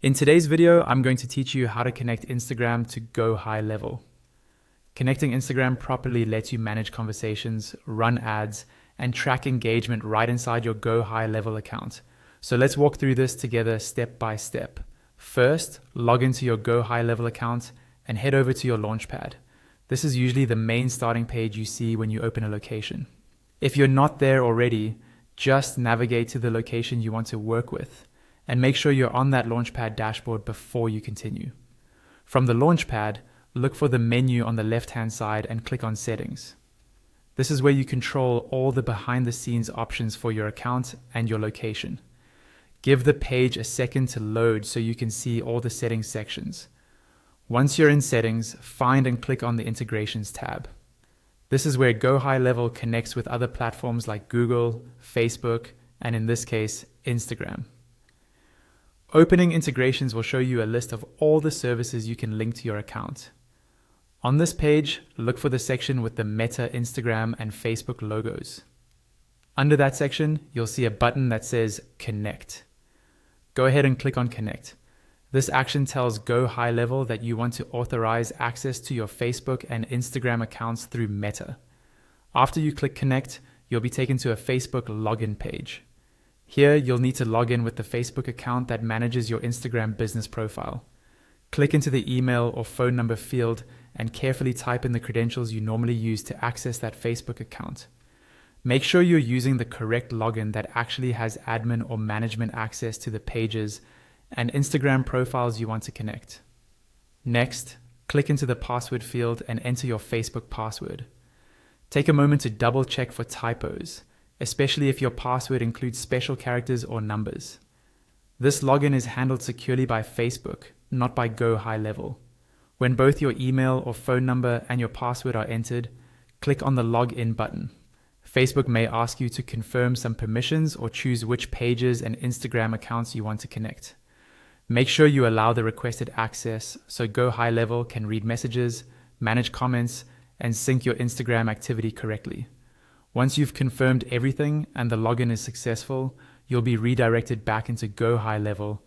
In today's video, I'm going to teach you how to connect Instagram to GoHighLevel. Connecting Instagram properly lets you manage conversations, run ads, and track engagement right inside your GoHighLevel account. So let's walk through this together step by step. First, log into your GoHighLevel account and head over to your Launchpad. This is usually the main starting page you see when you open a location. If you're not there already, just navigate to the location you want to work with, and make sure you're on that Launchpad dashboard before you continue. From the Launchpad, look for the menu on the left-hand side and click on Settings. This is where you control all the behind-the-scenes options for your account and your location. Give the page a second to load so you can see all the settings sections. Once you're in Settings, find and click on the Integrations tab. This is where GoHighLevel connects with other platforms like Google, Facebook, and in this case, Instagram. Opening integrations will show you a list of all the services you can link to your account. On this page, look for the section with the Meta, Instagram, and Facebook logos. Under that section, you'll see a button that says Connect. Go ahead and click on Connect. This action tells GoHighLevel that you want to authorize access to your Facebook and Instagram accounts through Meta. After you click Connect, you'll be taken to a Facebook login page. Here, you'll need to log in with the Facebook account that manages your Instagram business profile. Click into the email or phone number field and carefully type in the credentials you normally use to access that Facebook account. Make sure you're using the correct login that actually has admin or management access to the pages and Instagram profiles you want to connect. Next, click into the password field and enter your Facebook password. Take a moment to double check for typos, especially if your password includes special characters or numbers. This login is handled securely by Facebook, not by GoHighLevel. When both your email or phone number and your password are entered, click on the Login button. Facebook may ask you to confirm some permissions or choose which pages and Instagram accounts you want to connect. Make sure you allow the requested access so GoHighLevel can read messages, manage comments, and sync your Instagram activity correctly. Once you've confirmed everything and the login is successful, you'll be redirected back into GoHighLevel